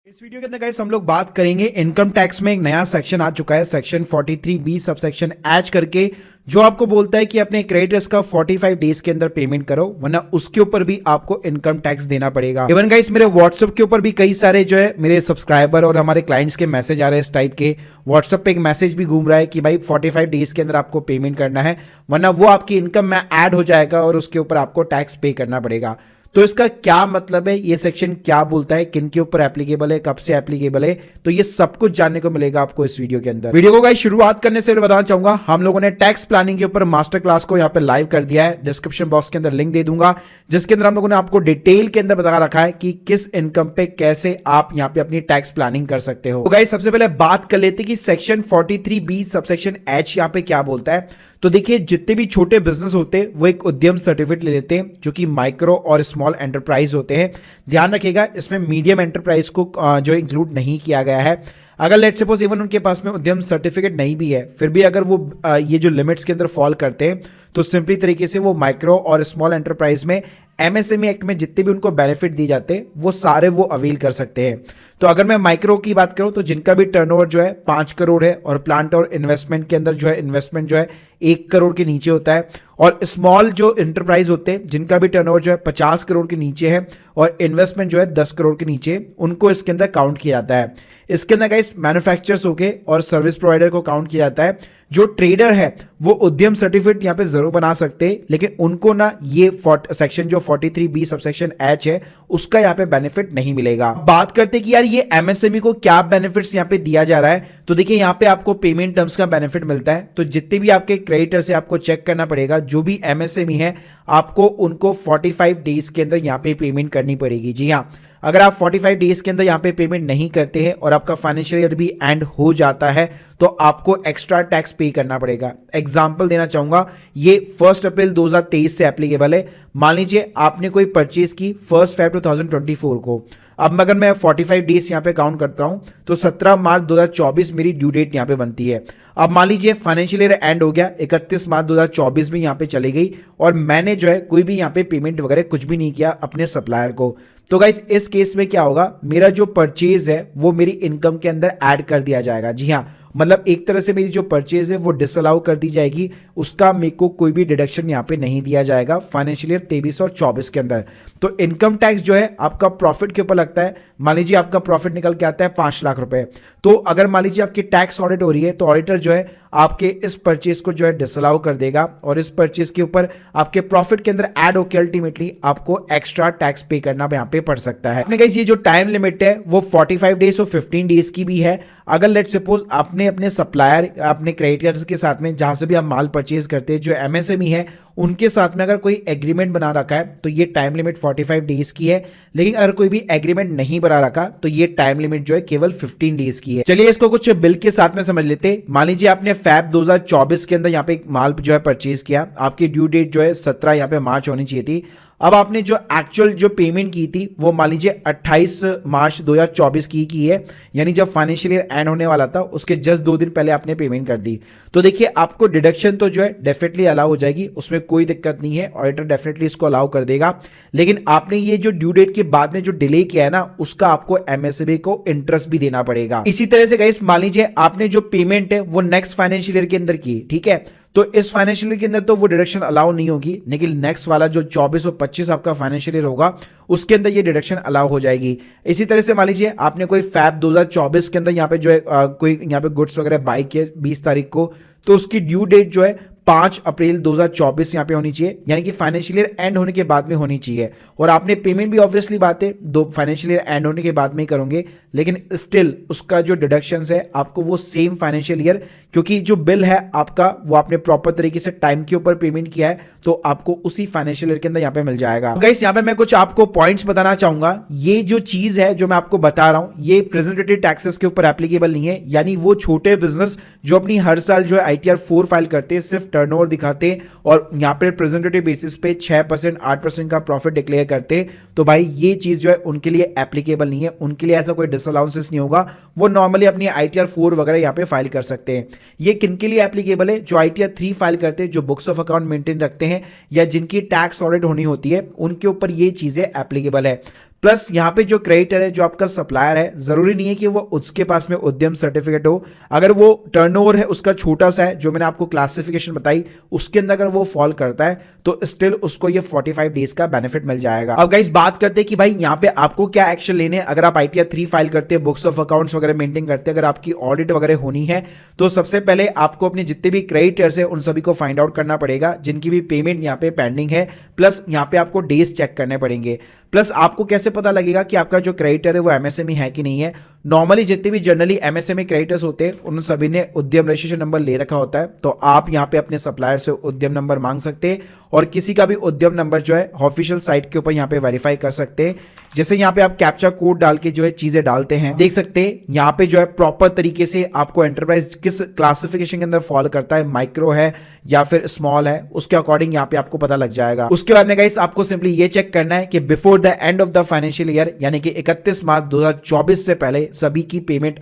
इस वीडियो के अंदर गाइस हम लोग बात करेंगे इनकम टैक्स में एक नया सेक्शन आ चुका है section 43B sub section H करके, जो आपको बोलता है कि अपने क्रेडिटर्स का 45 डेज के अंदर पेमेंट करो वरना उसके ऊपर भी आपको इनकम टैक्स देना पड़ेगा। इवन गाइस मेरे व्हाट्सएप के ऊपर भी कई सारे जो है मेरे सब्सक्राइबर और हमारे क्लाइंट्स के मैसेज आ रहे हैं इस टाइप के। व्हाट्सएप पे एक मैसेज भी घूम रहा है कि भाई 45 डेज के अंदर आपको पेमेंट करना है वरना वो आपकी इनकम में ऐड हो जाएगा और उसके ऊपर आपको टैक्स पे करना पड़ेगा। तो इसका क्या मतलब है, ये सेक्शन क्या बोलता है, किन के ऊपर एप्लीकेबल है, कब से एप्लीकेबल है, तो ये सब कुछ जानने को मिलेगा आपको इस वीडियो के अंदर। वीडियो को गाइस शुरुआत करने से बताना चाहूंगा हम लोगों ने टैक्स प्लानिंग के ऊपर मास्टर क्लास को यहाँ पे लाइव कर दिया है। डिस्क्रिप्शन बॉक्स के अंदर लिंक दे दूंगा जिसके अंदर हम लोगों ने आपको डिटेल के अंदर बता रखा है कि किस इनकम पे कैसे आप यहाँ पे अपनी टैक्स प्लानिंग कर सकते हो। तो गाइस सबसे पहले बात कर लेते हैं कि सेक्शन 43B सबसेक्शन एच यहाँ पे क्या बोलता है। तो देखिए जितने भी छोटे बिजनेस होते हैं वो एक उद्यम सर्टिफिकेट ले लेते हैं जो कि माइक्रो और स्मॉल एंटरप्राइज होते हैं। ध्यान रखिएगा इसमें मीडियम एंटरप्राइज को जो इंक्लूड नहीं किया गया है। अगर लेट सपोज इवन उनके पास में उद्यम सर्टिफिकेट नहीं भी है फिर भी अगर वो ये जो लिमिट्स के अंदर फॉल करते हैं तो सिंपली तरीके से वो माइक्रो और स्मॉल एंटरप्राइज में एमएसएमई एक्ट में जितने भी उनको बेनिफिट दिए जाते हैं वो सारे वो अवेल कर सकते हैं। तो अगर मैं माइक्रो की बात करूं तो जिनका भी टर्नओवर जो है 5 करोड़ है और प्लांट और इन्वेस्टमेंट के अंदर जो है इन्वेस्टमेंट जो है 1 करोड़ के नीचे होता है, और स्मॉल जो इंटरप्राइज होते हैं जिनका भी टर्नओवर जो है 50 करोड़ के नीचे है और इन्वेस्टमेंट जो है 10 करोड़ के नीचे, उनको इसके अंदर काउंट किया जाता है। इसके अंदर गाइस मैन्युफैक्चरर्स हो गए और सर्विस प्रोवाइडर को काउंट किया जाता है। जो ट्रेडर है वो उद्यम सर्टिफिकेट यहाँ पे जरूर बना सकते हैं लेकिन उनको ना ये सेक्शन जो 43B सबसेक्शन एच है उसका यहाँ पे बेनिफिट नहीं मिलेगा। बात करते कि यार ये एमएसएमई को क्या बेनिफिट्स यहाँ पे दिया जा रहा है, तो देखिए यहाँ पे आपको पेमेंट टर्म्स का बेनिफिट मिलता है। तो जितने भी आपके क्रेडिटर से आपको चेक करना पड़ेगा, जो भी एमएसएमई है आपको उनको 45 डेज के अंदर यहाँ पे पेमेंट करनी पड़ेगी। जी हाँ, अगर आप 45 डेज के अंदर यहाँ पे पेमेंट नहीं करते हैं और आपका फाइनेंशियल ईयर भी एंड हो जाता है तो आपको एक्स्ट्रा टैक्स पे करना पड़ेगा। एग्जांपल देना चाहूंगा, ये 1 अप्रैल 2023 से एप्लीकेबल है। मान लीजिए आपने कोई परचेज की 1 फरवरी 2024 को, अब अगर मैं 45 डेज यहाँ पे काउंट करता हूं तो 17 मार्च 2024 मेरी ड्यू डेट यहाँ पे बनती है। अब मान लीजिए फाइनेंशियल ईयर एंड हो गया, 31 मार्च 2024 में यहाँ पे चली गई और मैंने जो है कोई भी यहाँ पे पेमेंट वगैरह कुछ भी नहीं किया अपने सप्लायर को, तो गाइस इस केस में क्या होगा, मेरा जो परचेज है वो मेरी इनकम के अंदर ऐड कर दिया जाएगा। जी हाँ, मतलब एक तरह से मेरी जो परचेज है वो डिसअलाउ कर दी जाएगी, उसका मेरे को कोई भी डिडक्शन यहाँ पे नहीं दिया जाएगा फाइनेंशियल ईयर 23 और 24 के अंदर। तो इनकम टैक्स जो है आपका प्रॉफिट के ऊपर लगता है। मान लीजिए आपका प्रॉफिट निकल के आता है 5 लाख रुपए, तो अगर मान लीजिए आपकी टैक्स ऑडिट हो रही है तो ऑडिटर जो है आपके इस परचेज को जो है डिसअलाउ कर देगा और इस परचेज के ऊपर आपके प्रॉफिट के अंदर ऐड होकर अल्टीमेटली आपको एक्स्ट्रा टैक्स पे करना यहाँ पे पड़ सकता है। गाइस ये जो टाइम लिमिट है वो 45 डेज और 15 डेज की भी है। अगर लेट सपोज आपने अपने सप्लायर अपने क्रेडिटर्स के साथ में जहां से भी आप माल परचेज करते हैं जो एमएसएमई है उनके साथ में अगर कोई एग्रीमेंट बना रखा है तो ये टाइम लिमिट 45 डेज की है, लेकिन अगर कोई भी एग्रीमेंट नहीं बना रखा तो ये टाइम लिमिट जो है केवल 15 डेज की है। चलिए इसको कुछ बिल के साथ में समझ लेते। मान लीजिए आपने फैब 2024 के अंदर यहाँ पे एक माल जो है परचेज किया, आपकी ड्यू डेट जो है 17 यहाँ पे मार्च होनी चाहिए थी। अब आपने जो एक्चुअल जो पेमेंट की थी वो मान लीजिए 28 मार्च 2024 की है, यानी जब फाइनेंशियल ईयर एंड होने वाला था उसके जस्ट 2 दिन पहले आपने पेमेंट कर दी। तो देखिए आपको डिडक्शन तो जो है डेफिनेटली अलाउ हो जाएगी, उसमें कोई दिक्कत नहीं है, ऑडिटर डेफिनेटली इसको अलाउ कर देगा। लेकिन आपने ये जो ड्यू डेट के बाद में जो डिले किया है ना उसका आपको एमएसएमई को इंटरेस्ट भी देना पड़ेगा। इसी तरह से गाइस मान लीजिए आपने जो पेमेंट है वो नेक्स्ट फाइनेंशियल ईयर के अंदर की, ठीक है, तो इस फाइनेंशियल ईयर के अंदर तो वो डिडक्शन अलाउ नहीं होगी, लेकिन नेक्स्ट वाला जो 24 और 25 आपका फाइनेंशियल ईयर होगा उसके अंदर ये डिडक्शन अलाउ हो जाएगी। इसी तरह से मान लीजिए आपने कोई फैब 2024 के अंदर यहाँ पे जो है कोई यहाँ पे गुड्स वगैरह बाई किए 20 तारीख को, तो उसकी ड्यू डेट जो है 5 अप्रैल 2024 यहाँ पे होनी चाहिए, यानी कि फाइनेंशियल ईयर एंड होने के बाद में होनी चाहिए। और आपने पेमेंट भी ऑब्वियसली बात है दो फाइनेंशियल ईयर एंड होने के बाद में ही करोगे, लेकिन स्टिल उसका जो डिडक्शंस है आपको वो सेम फाइनेंशियल ईयर, क्योंकि जो बिल है आपका वो आपने प्रॉपर तरीके से टाइम के ऊपर पेमेंट किया है तो आपको उसी फाइनेंशियल ईयर के अंदर यहाँ पे मिल जाएगा। गाइस यहाँ पे मैं कुछ आपको पॉइंट्स बताना चाहूंगा। ये जो चीज है जो मैं आपको बता रहा हूं ये प्रेजेंटेटिव टैक्सेस के ऊपर एप्लीकेबल नहीं है, यानी वो छोटे बिजनेस जो अपनी हर साल जो है ITR 4 फाइल करते हैं, सिर्फ टर्नओवर दिखाते हैं और यहाँ पे प्रेजेंटेटिव बेसिस पे 6% 8% का प्रॉफिट डिक्लेयर करते हैं, तो भाई ये चीज जो है उनके लिए एप्लीकेबल नहीं है, उनके लिए ऐसा कोई डिसअलाउंसेस नहीं होगा, वो नॉर्मली अपनी ITR 4 वगैरह यहाँ पे फाइल कर सकते हैं। ये किनके लिए एप्लीकेबल है, जो ITR 3 फाइल करते हैं, जो बुक्स ऑफ अकाउंट मेंटेन रखते हैं या जिनकी टैक्स ऑडिट होनी होती है, उनके ऊपर ये चीजें एप्लीकेबल है। प्लस यहाँ पे जो क्रेडिटर है, जो आपका सप्लायर है, जरूरी नहीं है कि वो उसके पास में उद्यम सर्टिफिकेट हो। अगर वो टर्नओवर है उसका छोटा सा है, जो मैंने आपको क्लासिफिकेशन बताई उसके अंदर अगर वो फॉल करता है तो स्टिल उसको ये 45 डेज का बेनिफिट मिल जाएगा। अब गाइस बात करते हैं कि भाई यहाँ पे आपको क्या एक्शन लेने, अगर आप ITR 3 फाइल करते हैं, बुक्स ऑफ अकाउंट्स वगैरह मेंटेन करते हैं, अगर आपकी ऑडिट वगैरह होनी है, तो सबसे पहले आपको अपने जितने भी क्रेडिटर्स है उन सभी को फाइंड आउट करना पड़ेगा जिनकी भी पेमेंट यहाँ पे पेंडिंग है। प्लस यहाँ पे आपको डेज चेक करने पड़ेंगे। प्लस आपको कैसे पता लगेगा कि आपका जो क्रेडिटर है वो MSME है कि नहीं है? नॉर्मली जितने भी जनरली MSME क्रेडिटर्स होते हैं उन सभी ने उद्यम रजिस्ट्रेशन नंबर ले रखा होता है, तो आप यहाँ पे अपने सप्लायर से उद्यम नंबर मांग सकते हैं और किसी का भी उद्यम नंबर जो है ऑफिशियल साइट के ऊपर यहाँ पे वेरीफाई कर सकते हैं। जैसे यहाँ पे आप कैप्चा कोड डाल के जो है चीजें डालते हैं, देख सकते हैं यहाँ पे जो है प्रॉपर तरीके से आपको एंटरप्राइज किस क्लासिफिकेशन के अंदर फॉल करता है, माइक्रो है या फिर स्मॉल है, उसके अकॉर्डिंग यहाँ पे आपको पता लग जाएगा। उसके बाद में गाइस आपको सिंपली ये चेक करना है कि before the end of the financial year यानी कि 31 मार्च 2024 से पहले सभी की पेमेंट